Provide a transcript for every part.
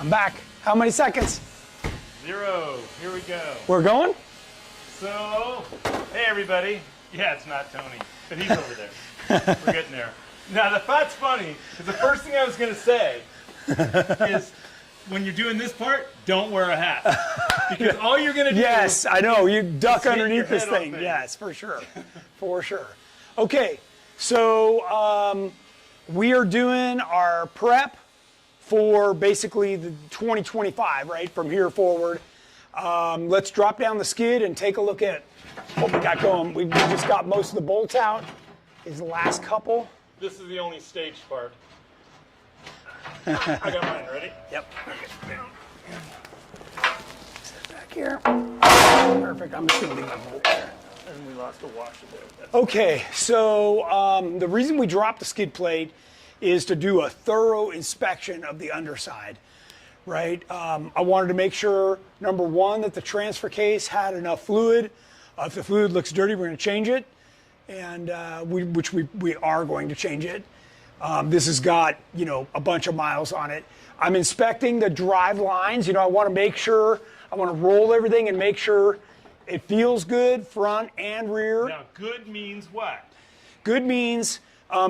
I'm back. How many seconds? 0. Here we go. We're going? So, hey everybody. Yeah, it's not Tony, but he's over there. We're getting there. Now, the thought's funny, because the first thing I was going to say is, when you're doing this part, don't wear a hat. Because all you're going to do Yes, I know. You duck hit underneath your this head on thing. things. Yes, for sure. For sure. Okay, so we are doing our prep for basically the 2025, right, from here forward. Let's drop down the skid and take a look at what we got going. We just got most of the bolts out. Is the last couple. This is the only staged part. I got mine, ready? Yep. Set back here. Perfect. I'm just going to leave my bolt there. And we lost a washer there. That's Okay, so the reason we dropped the skid plate is to do a thorough inspection of the underside, right? I wanted to make sure, number one, that the transfer case had enough fluid. If the fluid looks dirty, we're going to change it, and which we are going to change it. This has got, you know, a bunch of miles on it. I'm inspecting the drive lines. You know, I want to make sure, I want to roll everything and make sure it feels good, front and rear. Now, good means what? Good means,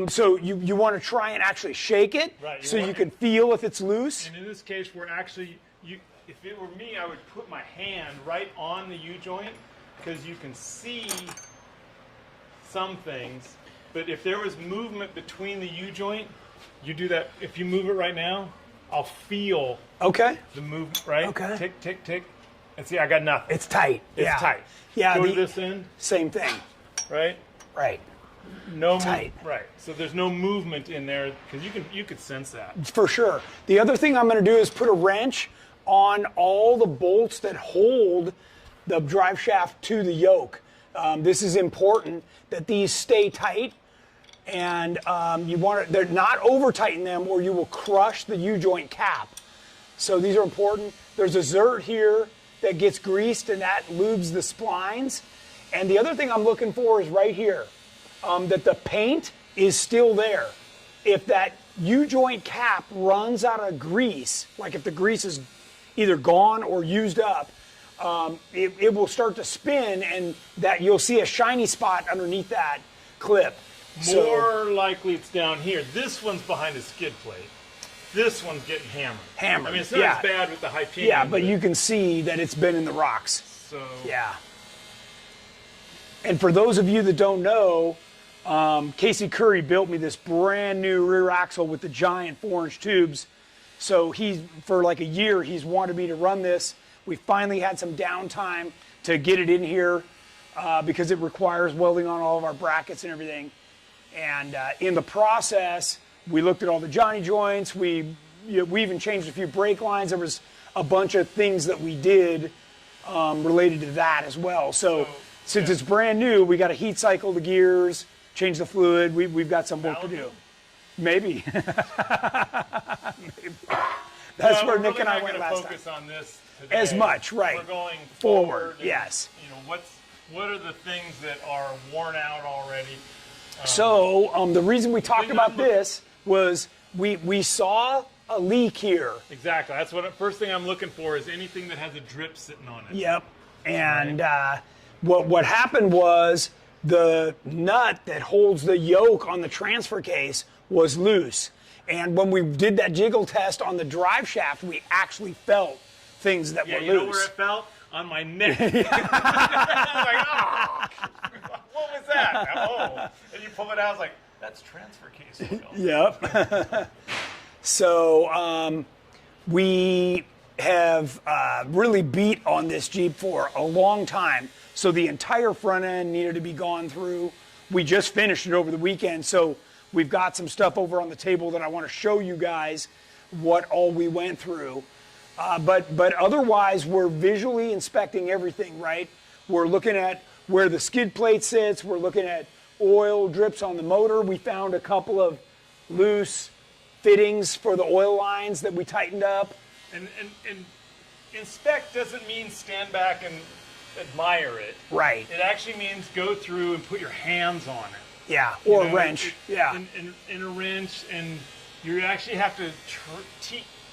so you want to try and actually shake it, Right, so you can feel if it's loose. And in this case, we're actually, if it were me, I would put my hand right on the U-joint, because you can see some things. But if there was movement between the U-joint, you do that. If you move it right now, I'll feel Okay. the movement, right? Okay. Tick, tick, tick. And see, I got nothing. It's tight. It's Yeah. tight. Yeah. Go to this end, Same thing. right? Right. No Tight. Right. So there's no movement in there, because you could sense that. For sure. The other thing I'm going to do is put a wrench on all the bolts that hold the drive shaft to the yoke. This is important that these stay tight, and you want to, they're not over tighten them or you will crush the U-joint cap. So these are important. There's a zert here that gets greased and that lubes the splines. And the other thing I'm looking for is right here, that the paint is still there. If that U-joint cap runs out of grease, like if the grease is either gone or used up, it will start to spin, and that you'll see a shiny spot underneath that clip. More likely it's down here. This one's behind the skid plate. This one's getting hammered. Hammered, I mean, it's not yeah. as bad with the high pinion. Yeah, but you can see that it's been in the rocks. So Yeah. And for those of you that don't know, Casey Curry built me this brand new rear axle with the giant 4-inch tubes. So for like a year, he's wanted me to run this. We finally had some downtime to get it in here because it requires welding on all of our brackets and everything. And in the process, we looked at all the Johnny joints. We even changed a few brake lines. There was a bunch of things that we did related to that as well. So since it's brand new, we got to heat cycle the gears, change the fluid. We've got some work to do. Maybe. Maybe. That's where Nick and I went last time. Focus on this today. As much, right. We're going Forward, and, yes. You know, what are the things that are worn out already? So the reason we talked about this was we saw a leak here. Exactly. That's what first thing I'm looking for is anything that has a drip sitting on it. Yep. And what happened was the nut that holds the yoke on the transfer case was loose. And when we did that jiggle test on the drive shaft, we actually felt things that were loose. You know where it felt? On my neck. I was like, oh, what was that? Oh. And you pull it out, I was like, that's transfer case oil. Yep. So we have really beat on this Jeep for a long time. So the entire front end needed to be gone through. We just finished it over the weekend, so we've got some stuff over on the table that I want to show you guys what all we went through. But otherwise, we're visually inspecting everything, right? We're looking at where the skid plate sits. We're looking at oil drips on the motor. We found a couple of loose fittings for the oil lines that we tightened up. And inspect doesn't mean stand back and admire it. Right. It actually means go through and put your hands on it. Yeah, or a wrench. Yeah. And a wrench, and you actually have to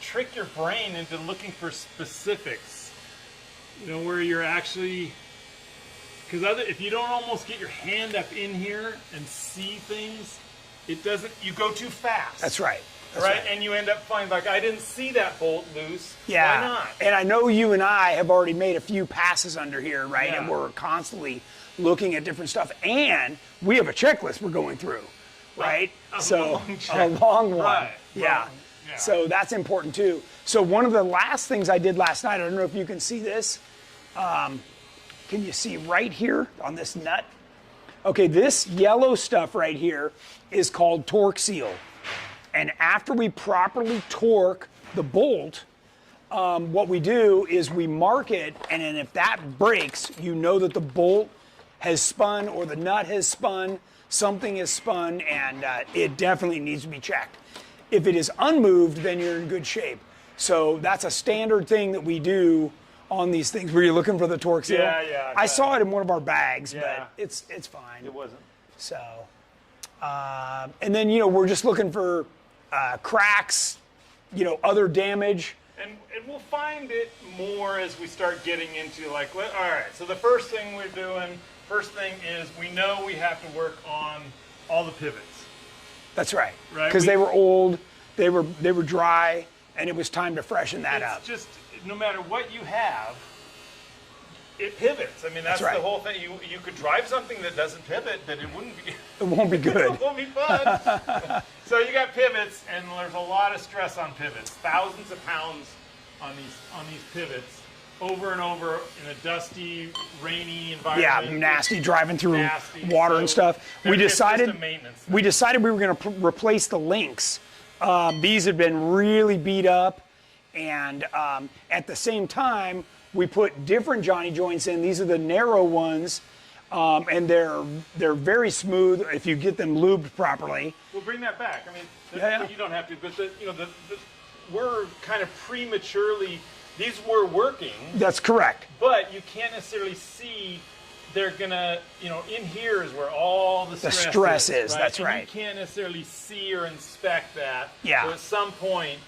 trick your brain into looking for specifics. You know, where you're actually, because if you don't almost get your hand up in here and see things, it doesn't. You go too fast. That's right. That's right, and you end up finding, like, I didn't see that bolt loose. Yeah. Why not? And I know you and I have already made a few passes under here, right? Yeah. And we're constantly looking at different stuff. And we have a checklist we're going through, right? A long one. Right. Yeah. Well, yeah. So that's important too. So one of the last things I did last night, I don't know if you can see this. Can you see right here on this nut? Okay, this yellow stuff right here is called torque seal. And after we properly torque the bolt, what we do is we mark it, and then if that breaks, you know that the bolt has spun or the nut has spun, something is spun, and it definitely needs to be checked. If it is unmoved, then you're in good shape. So that's a standard thing that we do on these things. Were you looking for the torque seal? Yeah. I saw it in one of our bags, Yeah. but it's fine. It wasn't. So, and then, you know, we're just looking for cracks, you know, other damage. And we'll find it more as we start getting into, like, all right, so the first thing is we know we have to work on all the pivots. That's right. Right, Because they were old, they were dry, and it was time to freshen that up. It's just, no matter what you have, it pivots. I mean, that's right. the whole thing. You could drive something that doesn't pivot, but it wouldn't be. It won't be good. It won't be fun. So you got pivots, and there's a lot of stress on pivots. Thousands of pounds on these pivots, over and over in a dusty, rainy environment. Yeah, nasty driving through Nasty. water and stuff. We It's just a decided maintenance thing. we were going to replace the links. These had been really beat up, and at the same time, we put different Johnny joints in. These are the narrow ones, and they're very smooth if you get them lubed properly. We'll bring that back. I mean, Yeah. you don't have to, but we're kind of prematurely. These were working, That's correct. but you can't necessarily see. They're gonna, in here is where all the stress is. Right? That's and right. You can't necessarily see or inspect that. Yeah. So at some point,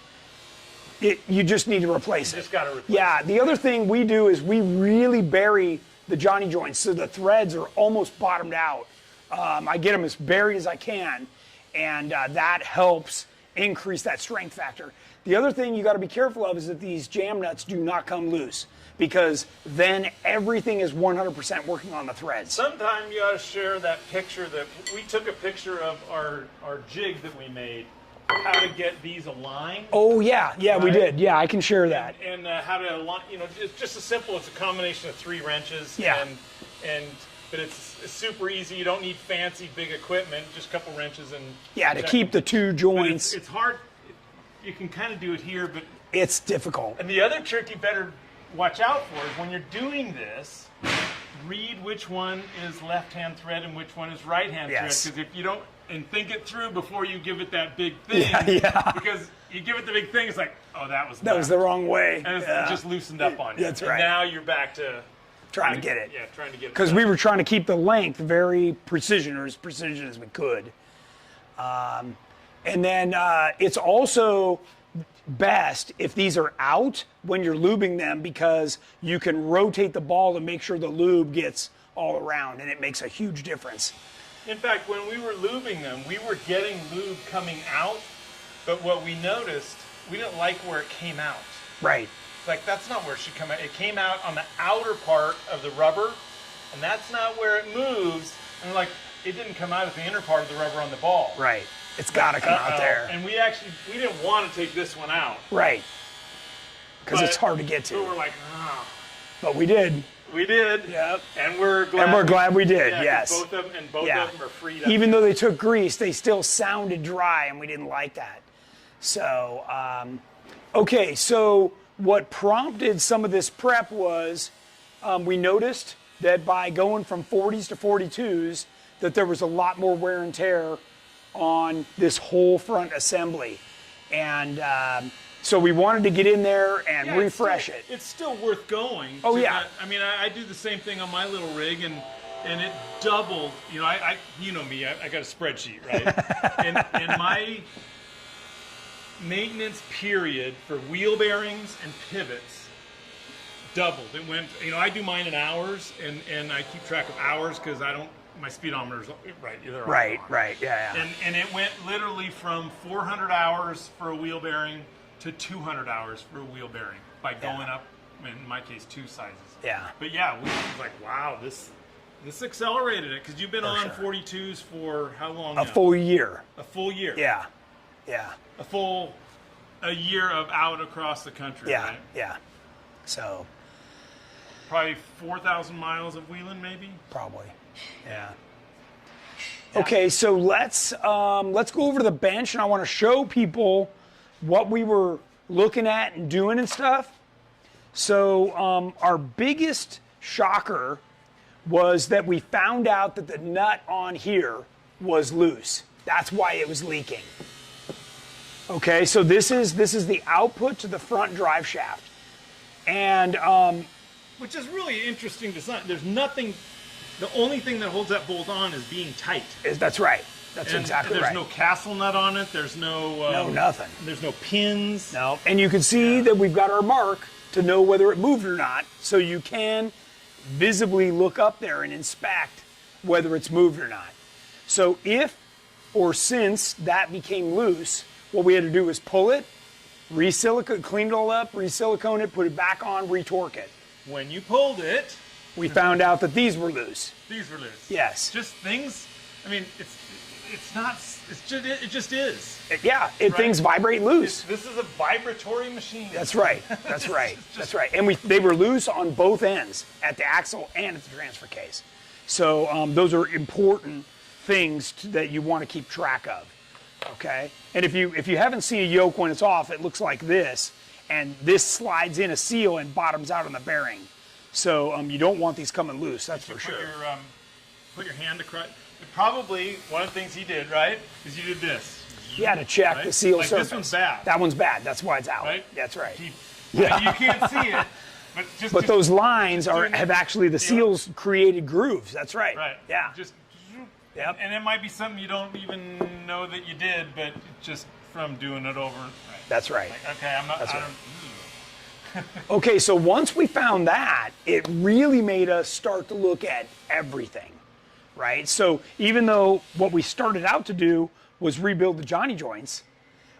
You just need to replace it. just got to replace. Yeah, the other thing we do is we really bury the Johnny joints so the threads are almost bottomed out. I get them as buried as I can, and that helps increase that strength factor. The other thing you got to be careful of is that these jam nuts do not come loose, because then everything is 100% working on the threads. Sometime you ought to share that picture that we took a picture of our jig that we made, how to get these aligned. Oh yeah, we Right. did. Yeah, I can share that. And how to align, it's just as simple as a combination of 3 wrenches. Yeah. But it's super easy. You don't need fancy big equipment, just a couple wrenches and. Yeah, to keep the two But joints. it's hard. You can kind of do it here, but. It's difficult. And the other trick you better watch out for is when you're doing this, read which one is left-hand thread and which one is right-hand Yes. thread. Because if you don't, and think it through before you give it that big thing. Yeah. Because you give it the big thing, it's like, oh, that was the wrong way. And it's Yeah. just loosened up on you. That's And right. now you're back to Trying to get it. Yeah, trying to get it. Because we were trying to keep the length very precision, or as precision as we could. And then it's also best if these are out when you're lubing them, because you can rotate the ball to make sure the lube gets all around, and it makes a huge difference. In fact, when we were lubing them, we were getting lube coming out, but what we noticed, we didn't like where it came out. Right. Like, that's not where it should come out. It came out on the outer part of the rubber, and that's not where it moves. And like, it didn't come out at the inner part of the rubber on the ball. Right. It's got to come out there. And we didn't want to take this one out. Right. Because But- it's hard to get So to. we're like, oh. But we did. We did. Yep. And we're glad. And we're glad we did, Yeah, 'cause yes. Both of them Yeah. are freed up. Even though they took grease, they still sounded dry, and we didn't like that. So, okay, so what prompted some of this prep was we noticed that by going from 40s to 42s, that there was a lot more wear and tear on this whole front assembly. And so we wanted to get in there and Yeah, refresh it. It's still worth going. Oh, to yeah. that. I mean, I do the same thing on my little rig, and it doubled. I you know me, I got a spreadsheet, right? and maintenance period for wheel bearings and pivots doubled. It went, I do mine in hours, and I keep track of hours because I don't, my speedometer's right. Right, yeah. And it went literally from 400 hours for a wheel bearing to 200 hours for a wheel bearing by going up, in my case, 2 sizes. Yeah. But yeah, we was like, wow, this accelerated it, because you've been on sure. 42s for how long A now? full year. A full year. Yeah. A year of out across the country, right? Yeah. So. Probably 4,000 miles of wheeling, maybe? Probably. Yeah. Okay, so let's go over to the bench, and I want to show people what we were looking at and doing and stuff. So our biggest shocker was that we found out that the nut on here was loose. That's why it was leaking. Okay, so this is the output to the front drive shaft, and which is really interesting design. There's nothing. The only thing that holds that bolt on is being tight. That's right. That's exactly right. There's no castle nut on it. There's no nothing. There's no pins. No, and you can see that we've got our mark to know whether it moved or not, so you can visibly look up there and inspect whether it's moved or not. So if or since that became loose, what we had to do was pull it, clean it all up, re-silicone it, put it back on, retorque it. When you pulled it, we found out that these were loose. These were loose. Yes. Just things. I mean, it's not. It just is. Things vibrate loose. This is a vibratory machine. That's right. That's right. That's right. And they were loose on both ends, at the axle and at the transfer case. So those are important things that you want to keep track of. Okay. And if you haven't seen a yoke when it's off, it looks like this, and this slides in a seal and bottoms out on the bearing. So you don't want these coming loose. That's for sure. Put your hand across. Probably one of the things he did, right, is you did this. Yeah, to check the seal surface. This one's bad. That one's bad. That's why it's out. Right? That's right. You can't see it, but those lines have actually the seals created grooves. That's right. Right. Yeah. Yep. And it might be something you don't even know that you did, but just from doing it over. Right. That's right. Okay, I'm not. That's right. Okay, so once we found that, it really made us start to look at everything, right? So even though what we started out to do was rebuild the Johnny joints,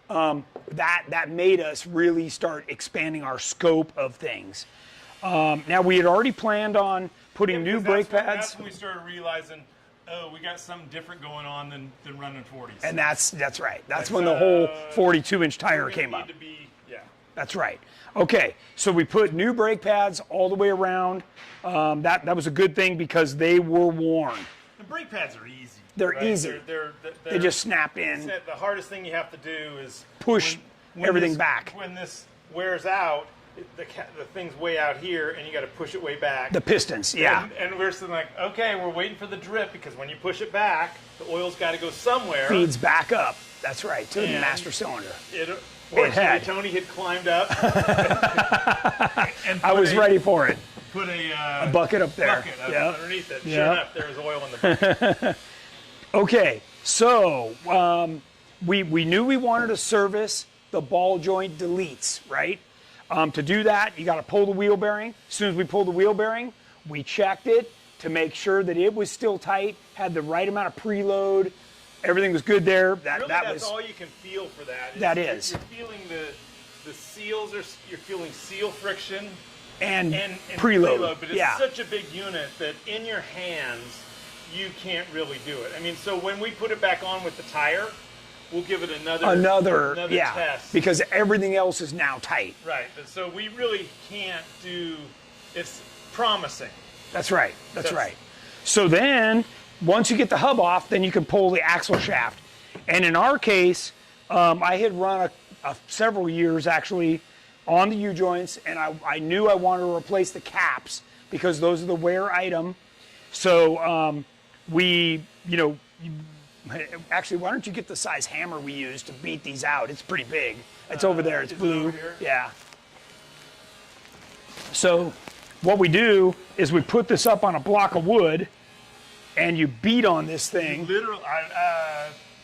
that made us really start expanding our scope of things. Now we had already planned on putting new brake pads. That's when we started realizing, oh, we got something different going on than running 40s. And that's right. That's when the whole 42-inch tire came up. That's right. Okay, so we put new brake pads all the way around. That was a good thing because they were worn. The brake pads are easy. They're easy. They just snap in. The hardest thing you have to do is push everything back. When this wears out, the thing's way out here, and you got to push it way back. The pistons, yeah. And we're still like, okay, we're waiting for the drip, because when you push it back, the oil's got to go somewhere. Feeds back up. That's right, to the master cylinder. Tony had climbed up. and I was ready for it. Put a bucket up there. Underneath it. Sure enough, there was oil in the bucket. Okay, so we knew we wanted to service the ball joint deletes, right? To do that, you got to pull the wheel bearing. As soon as we pulled the wheel bearing, we checked it to make sure that it was still tight, had the right amount of preload. Everything was good there. That's all you can feel for that. You're feeling the seals, you're feeling seal friction and preload. But it's such a big unit that in your hands, you can't really do it. I mean, so when we put it back on with the tire, we'll give it another test. Because everything else is now tight. Right. So we really can't do. It's promising. That's right. That's right. So then, once you get the hub off, then you can pull the axle shaft. And in our case, I had run several years actually on the U-joints, and I knew I wanted to replace the caps because those are the wear item. So actually, why don't you get the size hammer we use to beat these out? It's pretty big. It's over there. It's blue. Over here? Yeah. So what we do is we put this up on a block of wood, and you beat on this thing. Literally,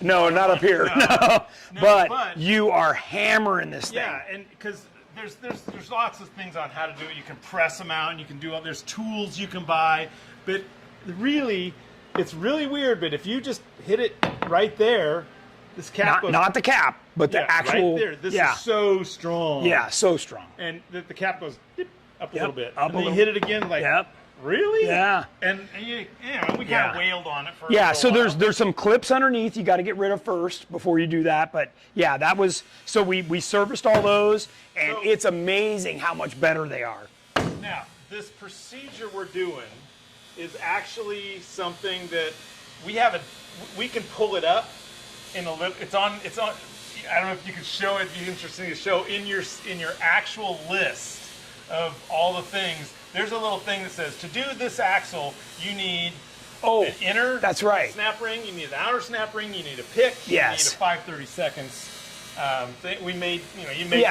No, not up here. No. No, But you are hammering this thing. Yeah, and because there's lots of things on how to do it. You can press them out, and you can do all. There's tools you can buy, but really, it's really weird. But if you just hit it right there, this cap goes, not the cap, but the actual. Right there. This is so strong. Yeah, so strong. And the cap goes dip, up a little bit. Up and a then you little. hit it again, like. Yep. Really? Yeah. And we kind of wailed on it for Yeah, a so while. there's some clips underneath you got to get rid of first before you do that. But yeah, that was, so we serviced all those, and it's amazing how much better they are. Now, this procedure we're doing is actually something that we can pull it up in a little, it's on, I don't know if you could show it, it'd be interesting to show in your actual list of all the things. There's a little thing that says, to do this axle, you need an inner snap ring, you need an outer snap ring, you need a pick, you need a 5/32 thing. We made, you made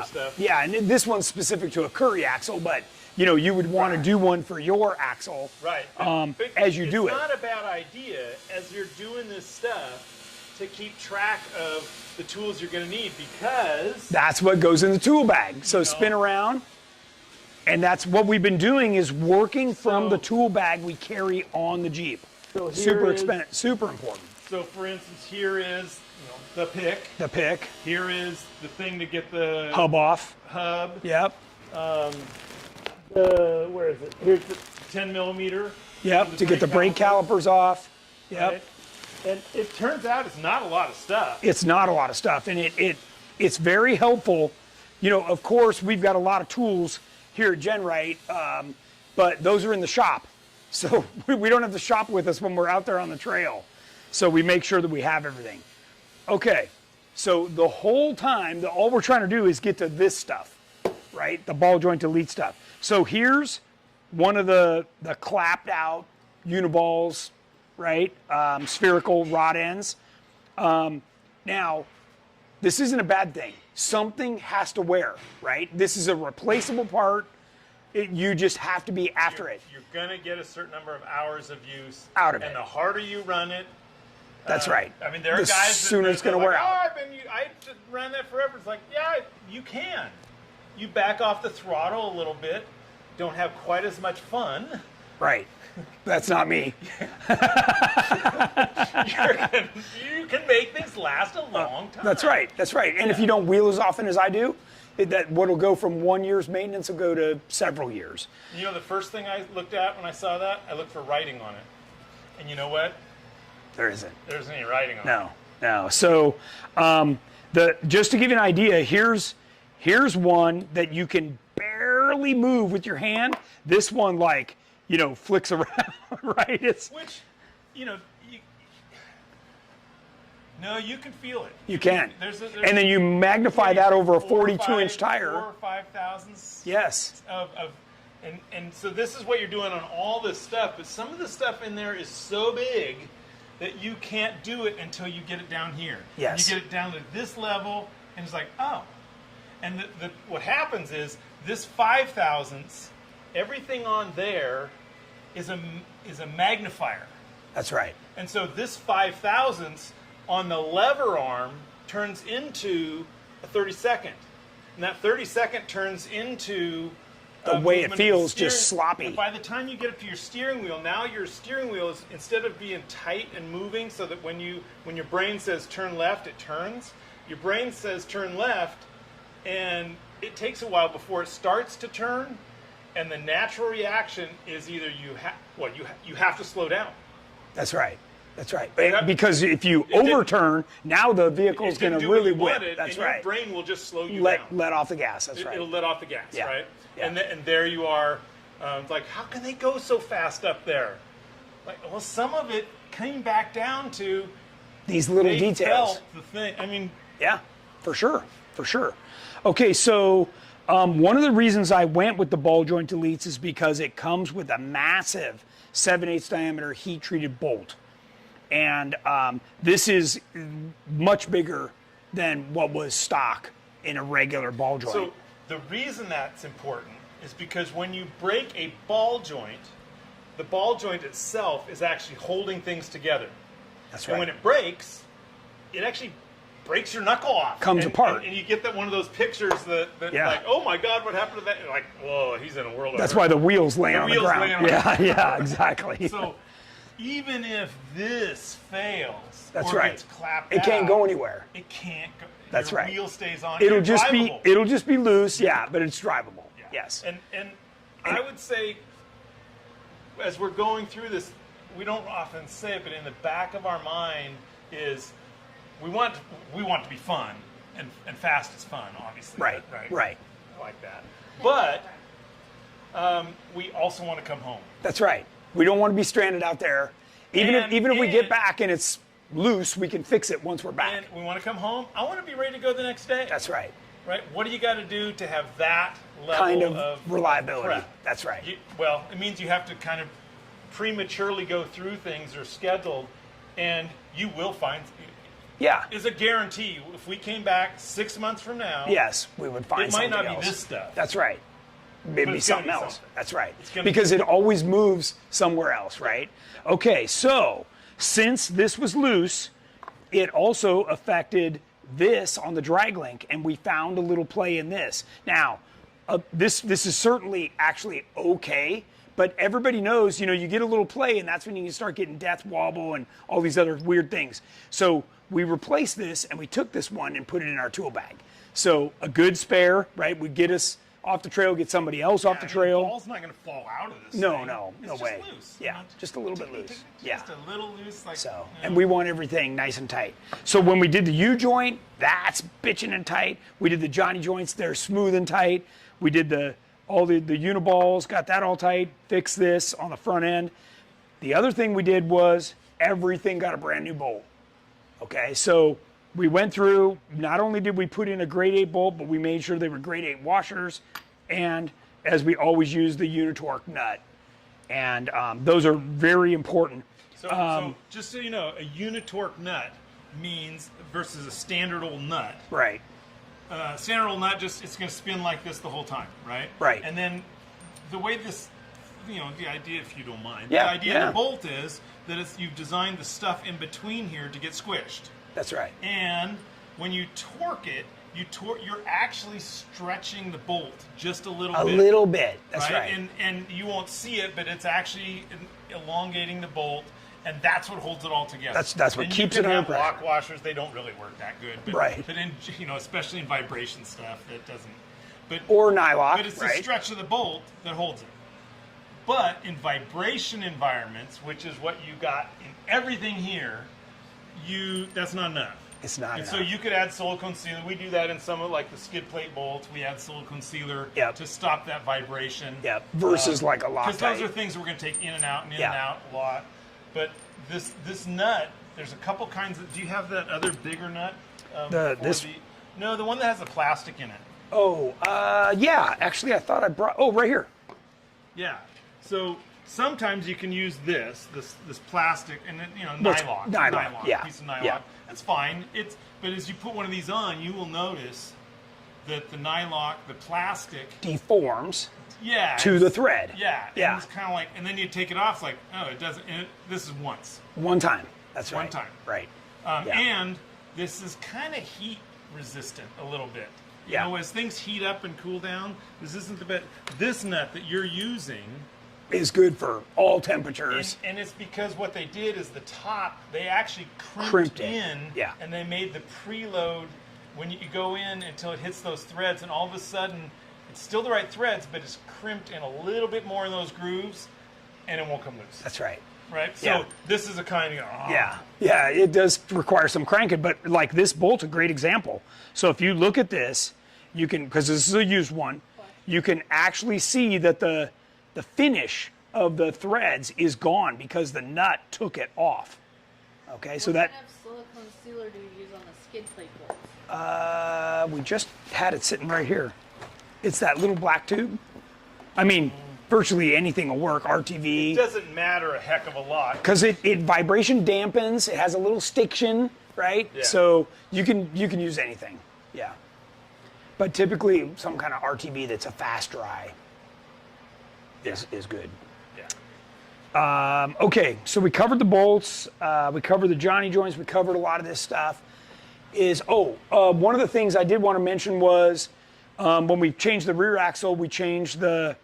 stuff. Yeah, and this one's specific to a Curry axle, but you would want to do one for your axle, right? As you do it. It's not a bad idea as you're doing this stuff to keep track of the tools you're going to need, because that's what goes in the tool bag. So spin around. And that's what we've been doing, is working from the tool bag we carry on the Jeep. So super expensive, super important. So for instance, here is the pick. The pick. Here is the thing to get the hub off. Hub. Yep. Where is it? Here's the 10 millimeter. Yep. To get the brake calipers off. Yep. Right? And it turns out it's not a lot of stuff. It's not a lot of stuff, and it's very helpful. Of course, we've got a lot of tools here at GenRight, but those are in the shop. So we don't have the shop with us when we're out there on the trail. So we make sure that we have everything. Okay, so the whole time, all we're trying to do is get to this stuff, right? The ball joint delete stuff. So here's one of the clapped out uniballs, right? Spherical rod ends. Now, this isn't a bad thing. Something has to wear, right? This is a replaceable part. You just have to be after it. You're going to get a certain number of hours of use out of it. And the harder you run it, that's right. I mean, there are guys sooner it's going to wear out. I just ran that forever. It's like, yeah, you can. You back off the throttle a little bit. Don't have quite as much fun. Right. That's not me. You can make things last a long time. That's right. That's right. And if you don't wheel as often as I do, that what'll go from 1 year's maintenance will go to several years. The first thing I looked at when I saw that, I looked for writing on it. And you know what? There isn't. There isn't any writing on it. No. So just to give you an idea, here's one that you can barely move with your hand. This one, flicks around, right? No, you can feel it. You can. There's and then you magnify that over a 42-inch tire. 4 or 5 thousandths. Yes. And so this is what you're doing on all this stuff, but some of the stuff in there is so big that you can't do it until you get it down here. Yes. You get it down to this level, and it's like, oh. And what happens is this 5 thousandths, everything on there is a magnifier. That's right. And so this 5 thousandths on the lever arm turns into a 32nd. And that 32nd turns into the way it feels just sloppy. And by the time you get up to your steering wheel, now your steering wheel is, instead of being tight and moving so that when your brain says turn left, it turns. Your brain says turn left, and it takes a while before it starts to turn. And the natural reaction is either you have to slow down. That's right. That's right. Because if you overturn, now the vehicle's going to really whip. That's right. Your brain will just slow you down. Let let off the gas. That's right. It'll let off the gas, right? Yeah. And there you are. It's like, how can they go so fast up there? Well, some of it came back down to these little details. Felt the thing. I mean, yeah, for sure. Okay, so one of the reasons I went with the ball joint deletes is because it comes with a massive 7/8 diameter heat-treated bolt. And this is much bigger than what was stock in a regular ball joint. So the reason that's important is because when you break a ball joint, the ball joint itself is actually holding things together. That's And right. when it breaks, it actually breaks your knuckle off. Comes apart. And you get that one of those pictures that Yeah. like, oh my God, what happened to that? You're like, whoa, he's in a world of That's hurt. why the wheels lay on the wheels ground. lay on the Yeah, yeah, exactly. So even if this fails, That's or right. gets clapped It can't out, go anywhere. It can't go. That's your right. wheel stays on. It'll You're just be drivable. it'll just be loose, yeah, but it's drivable. Yeah. Yes. And I would say, as we're going through this, we don't often say it, but in the back of our mind is we want to be fun, and fast is fun, obviously. Right. I like that. But we also want to come home. That's right. We don't want to be stranded out there. Even if we get back and it's loose, we can fix it once we're back. And we want to come home. I want to be ready to go the next day. That's right. Right? What do you got to do to have that level Kind of reliability. prep? That's right. Well, it means you have to kind of prematurely go through things or scheduled, and you will find. Yeah. Is a guarantee. If we came back 6 months from now, Yes, we would find it might something not else. be this stuff. That's right. Maybe it's gonna something be else. something. That's right. gonna Because it always moves somewhere else, right? Okay, so since this was loose, it also affected this on the drag link, and we found a little play in this. Now, this is certainly actually okay, but everybody knows, you get a little play, and that's when you can start getting death wobble and all these other weird things. So we replaced this, and we took this one and put it in our tool bag. So a good spare, right, would get us off the trail, get somebody else off the trail. The ball's not going to fall out of this. No, thing. no It's way. Just loose. Yeah, just a little bit loose. Yeah. Just a little loose, like. So, and we want everything nice and tight. So when we did the U-joint, that's bitching and tight. We did the Johnny joints, they're smooth and tight. We did all the uniballs, got that all tight, fixed this on the front end. The other thing we did was everything got a brand new bolt. Okay, so we went through, not only did we put in a grade 8 bolt, but we made sure they were grade 8 washers, and as we always use the Unitorque nut. And those are very important. So just so you know, a Unitorque nut means versus a standard old nut. Right. Standard old nut, it's going to spin like this the whole time, right? Right. And then the way this, the idea, if you don't mind, Yeah, the idea yeah. of the bolt is that you've designed the stuff in between here to get squished. That's right. And when you torque it, you're actually stretching the bolt just a little bit. A little bit. That's right. And you won't see it, but it's actually elongating the bolt, and that's what holds it all together. That's what and keeps you it can under have pressure. lock washers, they don't really work that good. But, Right. But in especially in vibration stuff, that doesn't. But Or nylock, But it's right? the stretch of the bolt that holds it. But in vibration environments, which is what you got in everything here, that's not enough. It's not And enough. so you could add silicone sealer. We do that in some of like the skid plate bolts. We add silicone sealer Yep. to stop that vibration. Yep. Versus like a Because those Loctite. are things we're going to take in and out and in Yeah. and out a lot. But this nut, there's a couple kinds of. Do you have that other bigger nut? No, the one that has the plastic in it. Oh, yeah. Actually, I thought I brought. Oh, right here. Yeah. So sometimes you can use this plastic and then What's- nylon. nylon, yeah, Piece of nylon. yeah. That's fine. But as you put one of these on, you will notice that the nylon, the plastic, Deforms yeah, to the thread. Yeah. Yeah. And it's kind of like, and then you take it off. It's like, oh, it doesn't. This is once. One time. That's right. One time. Right. Yeah. And this is kind of heat resistant a little bit. Yeah. As things heat up and cool down, this isn't the best. This nut that you're using Is good for all temperatures. and it's because what they did is the top, they actually Crimped it. in, Yeah. and they made the preload when you go in until it hits those threads, and all of a sudden, it's still the right threads, but it's crimped in a little bit more in those grooves, and it won't come loose. That's right. Right? So Yeah. this is a kind of, Yeah. Yeah, it does require some cranking, but like this bolt's a great example. So if you look at this, you can, because this is a used one, you can actually see that the finish of the threads is gone because the nut took it off. Okay, so that What kind of silicone sealer do you use on the skid plate bolts? we just had it sitting right here. It's that little black tube. I mean, virtually anything will work. It RTV, doesn't matter a heck of a lot. because it vibration dampens. It has a little stiction, right? Yeah. So you can use anything. Yeah. But typically, some kind of RTV that's a fast dry is good. Yeah. Okay, so we covered the bolts, we covered the Johnny joints, we covered a lot of this stuff. One of the things I did want to mention was when we changed the rear axle, we changed the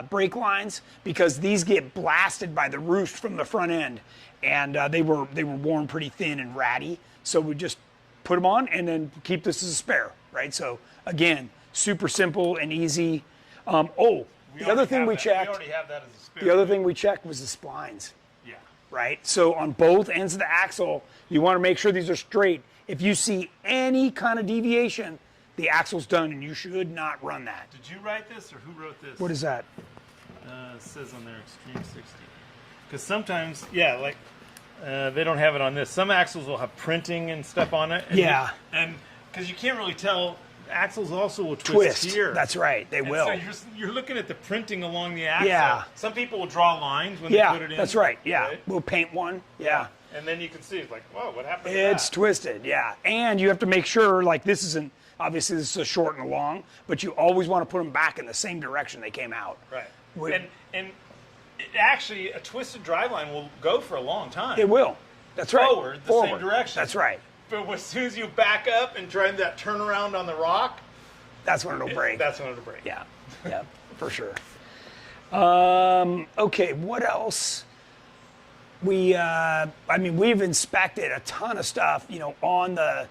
brake lines because these get blasted by the roost from the front end, and they were worn pretty thin and ratty. So we just put them on and then keep this as a spare, right? So again, super simple and easy. The other thing we checked. We already have that as a spare. The other thing we checked was the splines. Yeah. Right? So on both ends of the axle, you want to make sure these are straight. If you see any kind of deviation, the axle's done and you should not run that. Did you write this or who wrote this? What is that? It says on there Extreme 60. Because sometimes, they don't have it on this. Some axles will have printing and stuff on it. Yeah. And because you can't really tell, axles also will twist here. That's right, they will. So you're looking at the printing along the axle. Yeah. Some people will draw lines when they put it in. That's right. Yeah, we'll paint one. Yeah. And then you can see, it's like, whoa, what happened to It's that? twisted, yeah. And you have to make sure, like this isn't, obviously this is a short and a long, but you always want to put them back in the same direction they came out. Right. And actually, a twisted driveline will go for a long time. It will. That's right. Forward, the same direction. That's right. But as soon as you back up and try that turnaround on the rock, that's when it'll break. That's when it'll break. Yeah, yeah, for sure. Okay, what else? We've inspected a ton of stuff, on the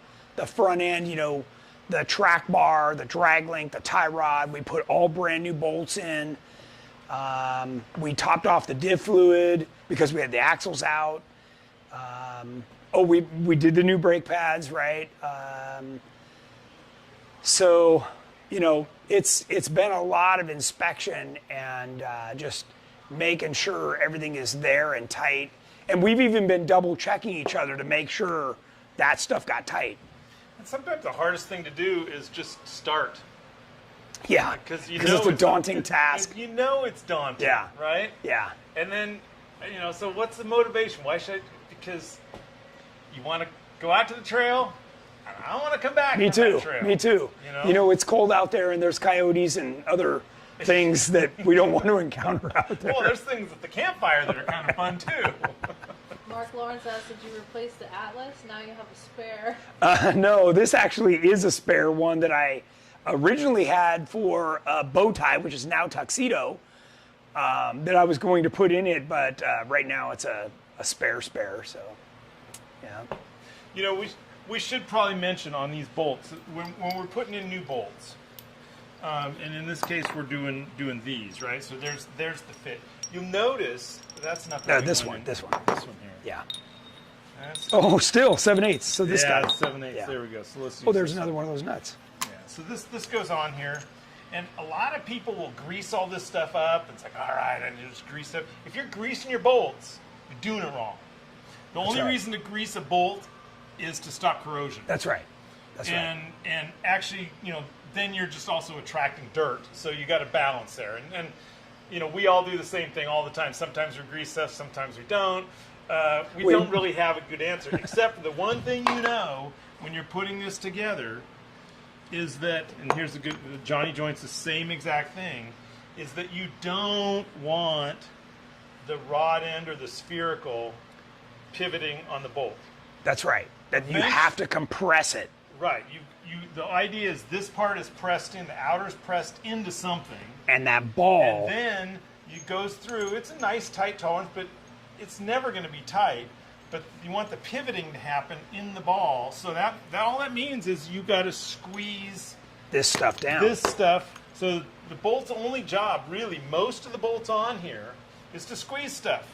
front end, the track bar, the drag link, the tie rod. We put all brand new bolts in. We topped off the diff fluid because we had the axles out. We did the new brake pads, right? So, it's been a lot of inspection and just making sure everything is there and tight. And we've even been double checking each other to make sure that stuff got tight. And sometimes the hardest thing to do is just start. Yeah, because it's a daunting task. It's daunting. Yeah. Right. Yeah. And then, so what's the motivation? Why should? Because you want to go out to the trail. I don't want to come back. Me too. That trail, Me too. It's cold out there, and there's coyotes and other things that we don't want to encounter out there. Well, there's things at the campfire that are kind of fun too. Mark Lawrence asked, did you replace the Atlas? Now you have a spare. No, this actually is a spare one that I originally had for a bow tie, which is now tuxedo, that I was going to put in it, but right now it's a spare, so, yeah. We should probably mention on these bolts, when we're putting in new bolts, and in this case we're doing these, right? So there's the fit. You'll notice that's not the this one here. Yeah. That's, still 7/8. So this guy. 7/8. Yeah. There we go. So let's. There's another one of those nuts. Yeah. So this goes on here, and a lot of people will grease all this stuff up. It's like, all right, I just grease up. If you're greasing your bolts, you're doing it wrong. The only reason to grease a bolt is to stop corrosion. That's right. And actually, then you're just also attracting dirt. So you got to balance there. And we all do the same thing all the time. Sometimes we grease stuff, sometimes we don't. We don't really have a good answer, except for the one thing when you're putting this together is that, and here's the Johnny joint's the same exact thing, is that you don't want the rod end or the spherical pivoting on the bolt. That's right. That you have to compress it. Right. The idea is this part is pressed in, the outer's pressed into something. And that ball. And then it goes through. It's a nice tight tolerance, but it's never going to be tight. But you want the pivoting to happen in the ball. So that all that means is you got to squeeze this stuff down. So the bolt's only job, really, most of the bolts on here, is to squeeze stuff.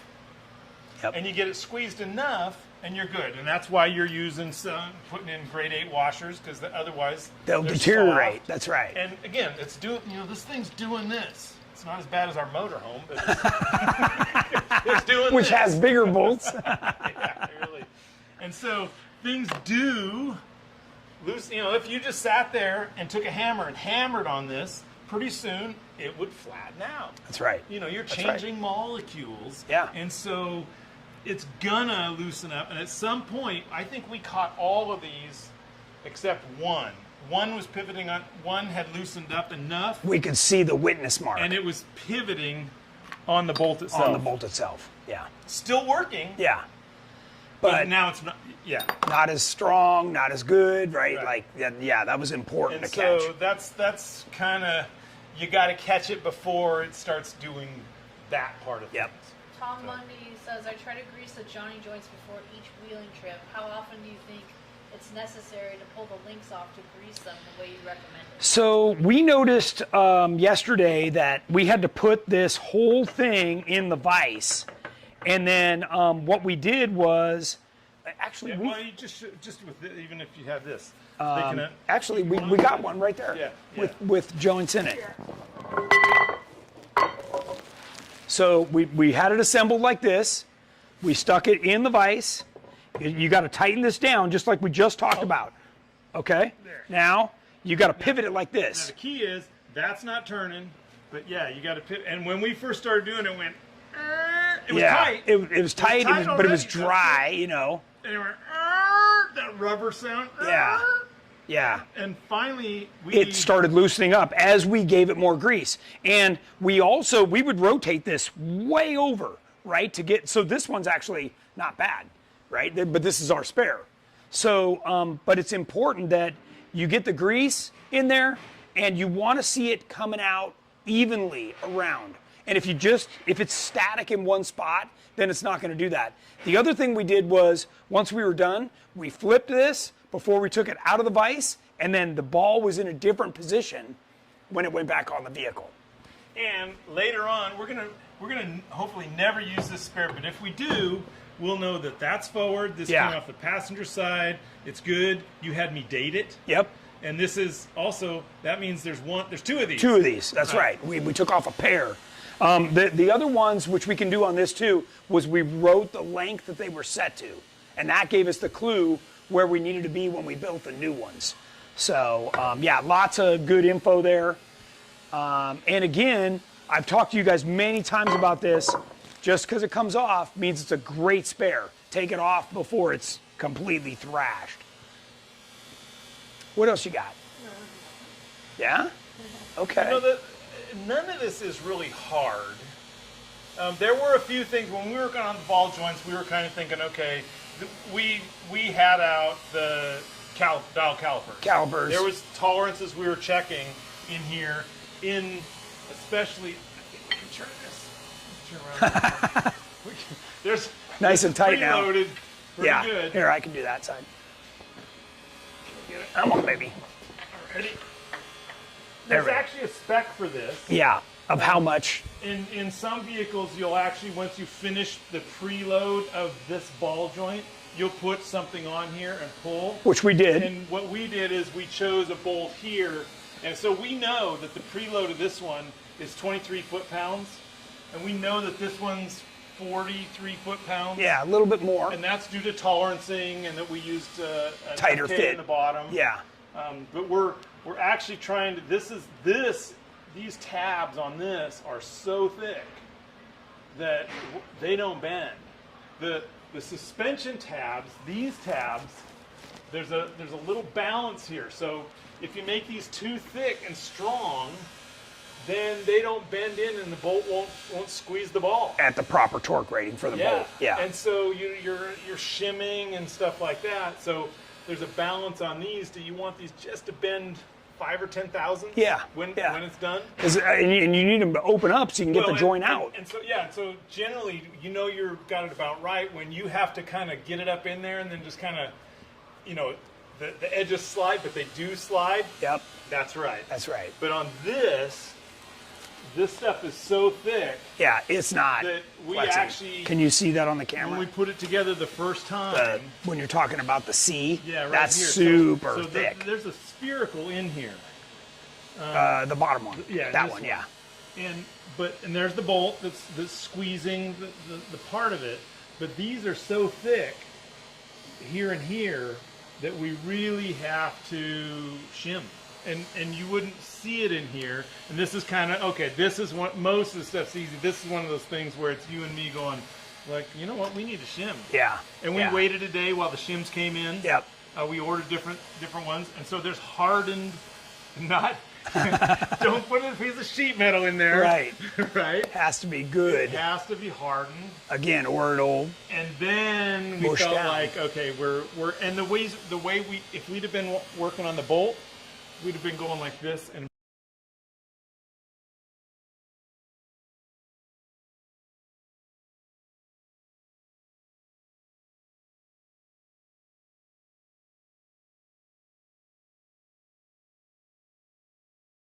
Yep. And you get it squeezed enough, and you're good. And that's why you're putting in grade 8 washers, because otherwise they'll deteriorate. Soft. That's right. And again, it's this thing's doing this. It's not as bad as our motorhome, but it's doing Which this. has bigger bolts. Yeah, really. And so things do loose. If you just sat there and took a hammer and hammered on this, pretty soon it would flatten out. That's right. You're changing molecules. Yeah. And so it's gonna loosen up. And at some point, I think we caught all of these except one. One was pivoting on. One had loosened up enough. We could see the witness mark. And it was pivoting on the bolt itself. On the bolt itself, yeah. Still working. Yeah. But now it's not, not as strong, not as good, right? Right. Like, yeah, that was important And to catch. so that's kind of, you got to catch it before it starts doing that part of Yep. things. Tom Mundy says, I try to grease the Johnny joints before each wheeling trip. How often do you think it's necessary to pull the links off to grease them the way you recommend it? So we noticed yesterday that we had to put this whole thing in the vise, and then what we did was actually Well, you just with even if you have this, actually we got one right there Yeah, with joints in it. So we had it assembled like this. We stuck it in the vise. You got to tighten this down just like we just talked about. Okay? There. Now you got to pivot it like Now this. the key is that's not turning, but yeah, you got to pivot. And when we first started doing it, it went. It was tight. It was tight, but it was already. dry, you know. And it went, that rubber sound. Yeah. Yeah. And finally, It started loosening up as we gave it more grease. And we would rotate this way over, right, to get, so this one's actually not bad, right? But this is our spare. So, but it's important that you get the grease in there and you want to see it coming out evenly around. And if it's static in one spot, then it's not going to do that. The other thing we did was, once we were done, we flipped this before we took it out of the vise, and then the ball was in a different position when it went back on the vehicle. And later on, we're gonna hopefully never use this spare, but if we do, we'll know that that's forward. This came off the passenger side. It's good. You had me date it. Yep. And this is also, that means there's two of these. Two of these, that's right. We took off a pair. The other ones, which we can do on this too, was we wrote the length that they were set to. And that gave us the clue where we needed to be when we built the new ones. So, yeah, lots of good info there. And again, I've talked to you guys many times about this. Just because it comes off means it's a great spare. Take it off before it's completely thrashed. What else you got? Yeah? Okay. You know, none of this is really hard. There were a few things when we were working on the ball joints. We were kind of thinking, okay, we had out the dial calipers. Calipers. There was tolerances we were checking in here, especially. We can turn this. Turn around. There's Nice and tight now. preloaded. Pretty Yeah. good. Here, I can do that side. Come on, baby. Ready? There There's we go. actually a spec for this. Yeah. Of how much? In some vehicles, you'll actually, once you finish the preload of this ball joint, you'll put something on here and pull. Which we did. And what we did is we chose a bolt here. And so we know that the preload of this one is 23 foot-pounds. And we know that this one's 43 foot-pounds. Yeah, a little bit more. And that's due to tolerancing and that we used a Tighter K fit in the bottom. Yeah. But we're actually trying to, these tabs on this are so thick that they don't bend. The suspension tabs, these tabs, there's a little balance here. So if you make these too thick and strong, then they don't bend in and the bolt won't squeeze the ball. At the proper torque rating for the bolt. Yeah. And so you're shimming and stuff like that. So there's a balance on these. Do you want these just to bend 5 or 10 thousandths? Yeah. When it's done. And you need them to open up so you can get the joint out. And so generally, you've got it about right when you have to kind of get it up in there and then just kind of, the edges slide, but they do slide. Yep. That's right. That's right. But on this stuff is so thick. Yeah, it's not. That we flexing. actually. Can you see that on the When camera? we put it together the first time. When you're talking about the C, Yeah, right that's here. super so thick. There's a spherical in here. The bottom one. Yeah, that this one, one. yeah. And there's the bolt that's squeezing the part of it. But these are so thick here and here that we really have to shim. And you wouldn't see it in here. And this is kind of, okay, this is what, most of the stuff's easy. This is one of those things where it's you and me going, like, you know what, we need to shim. Yeah. And we waited a day while the shims came in. Yep. We ordered different ones. And so there's hardened, not Don't put a piece of sheet metal in there. Right. Right? Has to be good. It has to be hardened. Again, or it'll And then we mush felt down. like, okay, we're and the way we, if we'd have been working on the bolt, we'd have been going like this and